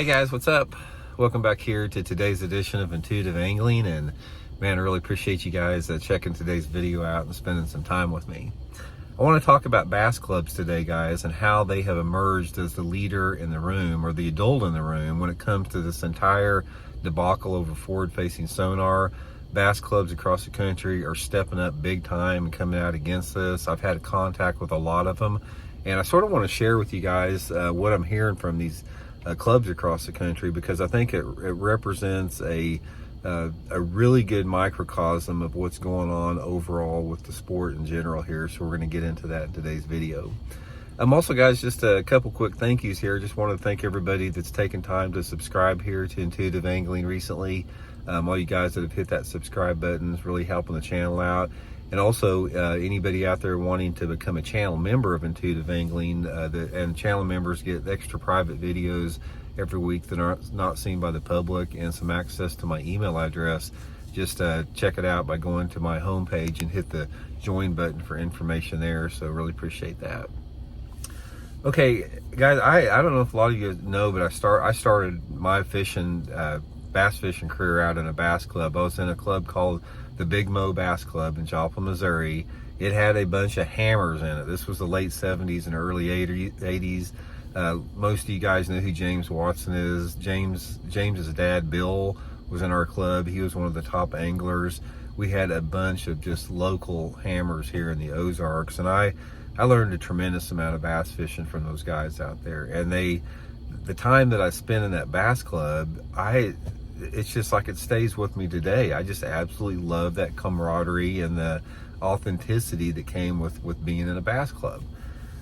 Hey guys, what's up? Welcome back here to today's edition of Intuitive Angling, and man, I really appreciate you guys checking today's video out and spending some time with me. I want to talk about bass clubs today, guys, and how they have emerged as the leader in the room, or the adult in the room, when it comes to this entire debacle over forward-facing sonar. Bass clubs across the country are stepping up big time and coming out against this. I've had contact with a lot of them, and I sort of want to share with you guys what I'm hearing from these clubs across the country, because I think it represents a really good microcosm of what's going on overall with the sport in general here. So we're going to get into that in today's video. Also, guys, just a couple quick thank yous here. Just want to thank everybody that's taken time to subscribe here to Intuitive Angling recently. All you guys that have hit that subscribe button is really helping the channel out. And also, anybody out there wanting to become a channel member of Intuitive Angling, and channel members get extra private videos every week that are not seen by the public, and some access to my email address. Just check it out by going to my homepage and hit the join button for information there. So really appreciate that. Okay, guys, I don't know if a lot of you know, but I started my bass fishing career out in a bass club. I was in a club called the Big Mo Bass Club in Joplin, Missouri. It had a bunch of hammers in it. This was the late 70s and early 80s. Most of you guys know who James Watson is. James's dad, Bill, was in our club. He was one of the top anglers. We had a bunch of just local hammers here in the Ozarks, and I learned a tremendous amount of bass fishing from those guys out there. And the time that I spent in that bass club, it's just like it stays with me today. I just absolutely love that camaraderie and the authenticity that came with being in a bass club.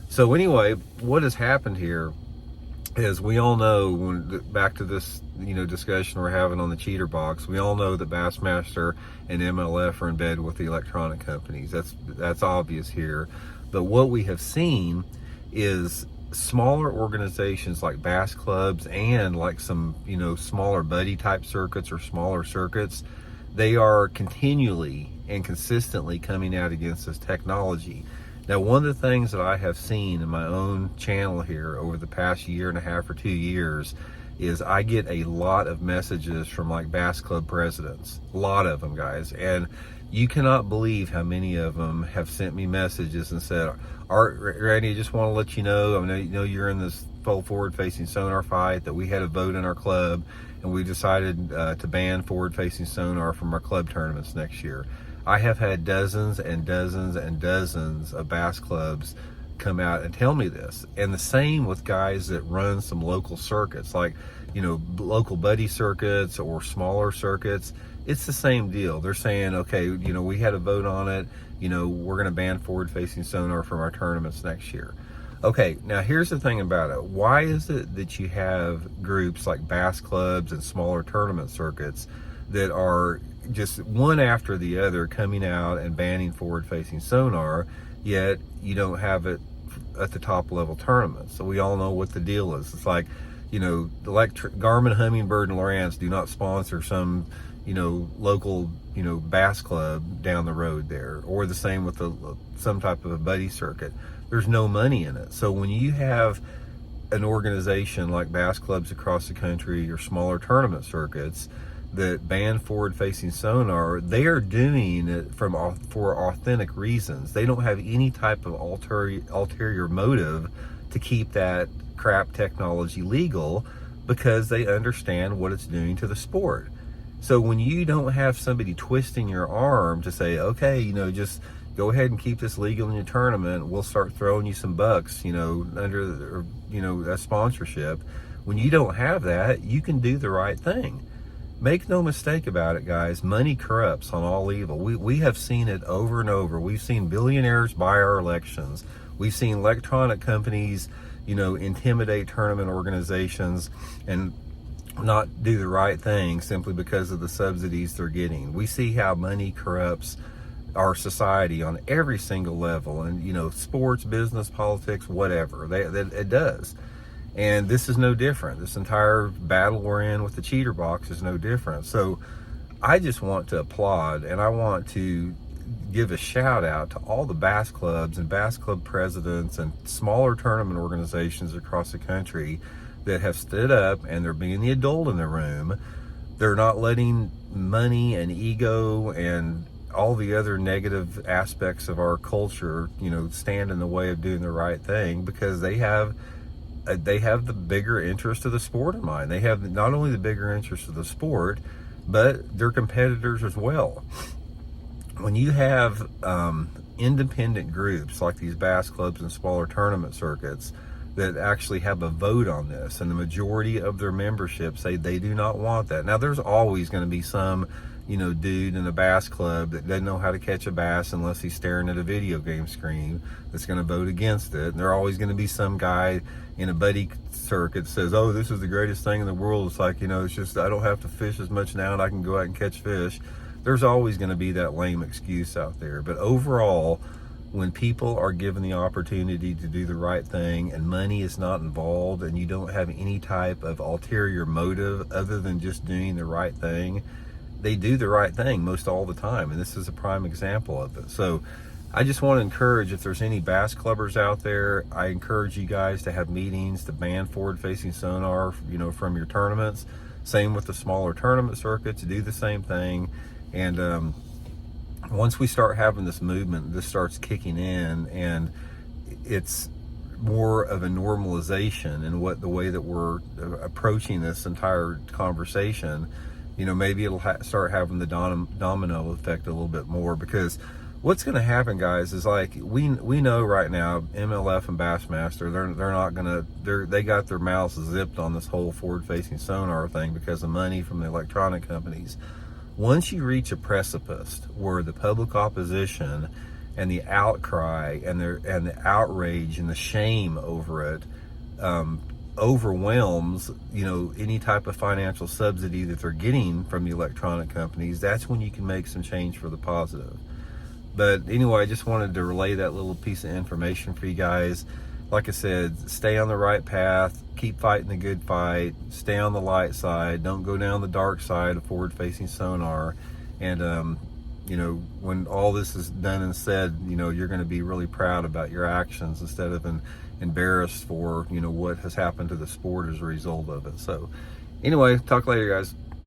So anyway, what has happened here is, we all know, back to this discussion we're having on the cheater box, we all know that Bassmaster and MLF are in bed with the electronic companies. That's obvious here. But what we have seen is smaller organizations like bass clubs and like some smaller buddy type circuits or smaller circuits, they are continually and consistently coming out against this technology. Now, one of the things that I have seen in my own channel here over the past year and a half or 2 years is I get a lot of messages from like bass club presidents, a lot of them, guys, and you cannot believe how many of them have sent me messages and said, Randy, I just want to let you know, I know you're in this full forward-facing sonar fight, that we had a vote in our club and we decided to ban forward-facing sonar from our club tournaments next year. I have had dozens and dozens and dozens of bass clubs come out and tell me this. And the same with guys that run some local circuits, like local buddy circuits or smaller circuits. It's the same deal. They're saying, okay, we had a vote on it, we're going to ban forward-facing sonar from our tournaments next year. Okay, now here's the thing about it. Why is it that you have groups like bass clubs and smaller tournament circuits that are just one after the other coming out and banning forward-facing sonar, yet you don't have it at the top level tournaments? So we all know what the deal is. It's like, Garmin, Humminbird, and Lowrance do not sponsor some local bass club down the road there, or the same with some type of a buddy circuit. There's no money in it. So when you have an organization like bass clubs across the country or smaller tournament circuits that ban forward-facing sonar, they are doing it for authentic reasons. They don't have any type of ulterior motive to keep that crap technology legal, because they understand what it's doing to the sport. So when you don't have somebody twisting your arm to say, okay, just go ahead and keep this legal in your tournament, we'll start throwing you some bucks, under a sponsorship. When you don't have that, you can do the right thing. Make no mistake about it, guys. Money corrupts on all evil. We have seen it over and over. We've seen billionaires buy our elections. We've seen electronic companies, intimidate tournament organizations and not do the right thing simply because of the subsidies they're getting. We see how money corrupts our society on every single level, and sports, business, politics, whatever. It does. And this is no different. This entire battle we're in with the cheater box is no different. So I just want to applaud, and I want to give a shout out to all the bass clubs and bass club presidents and smaller tournament organizations across the country that have stood up and they're being the adult in the room. They're not letting money and ego and all the other negative aspects of our culture, stand in the way of doing the right thing, because they have the bigger interest of the sport in mind. They have not only the bigger interest of the sport, but they're competitors as well. When you have independent groups like these bass clubs and smaller tournament circuits that actually have a vote on this, and the majority of their membership say they do not want that. Now, there's always going to be some dude in a bass club that doesn't know how to catch a bass unless he's staring at a video game screen that's going to vote against it. And there's always going to be some guy in a buddy circuit that says, oh, this is the greatest thing in the world. It's like, it's just, I don't have to fish as much now and I can go out and catch fish. There's always going to be that lame excuse out there. But overall, when people are given the opportunity to do the right thing and money is not involved and you don't have any type of ulterior motive other than just doing the right thing, they do the right thing most all the time. And this is a prime example of it. So I just want to encourage, if there's any bass clubbers out there, I encourage you guys to have meetings to ban forward-facing sonar, from your tournaments. Same with the smaller tournament circuits, do the same thing. And once we start having this movement, this starts kicking in, and it's more of a normalization in the way that we're approaching this entire conversation. Maybe it'll start having the domino effect a little bit more, because what's going to happen, guys, is like we know right now MLF and Bassmaster, they're not going to, they got their mouths zipped on this whole forward-facing sonar thing because of money from the electronic companies. Once you reach a precipice where the public opposition and the outcry and the outrage and the shame over it overwhelms any type of financial subsidy that they're getting from the electronic companies, that's when you can make some change for the positive. But anyway, I just wanted to relay that little piece of information for you guys. Like I said, stay on the right path, keep fighting the good fight, stay on the light side, don't go down the dark side of forward-facing sonar. And when all this is done and said, you're going to be really proud about your actions instead of embarrassed for what has happened to the sport as a result of it. So anyway, talk later, guys.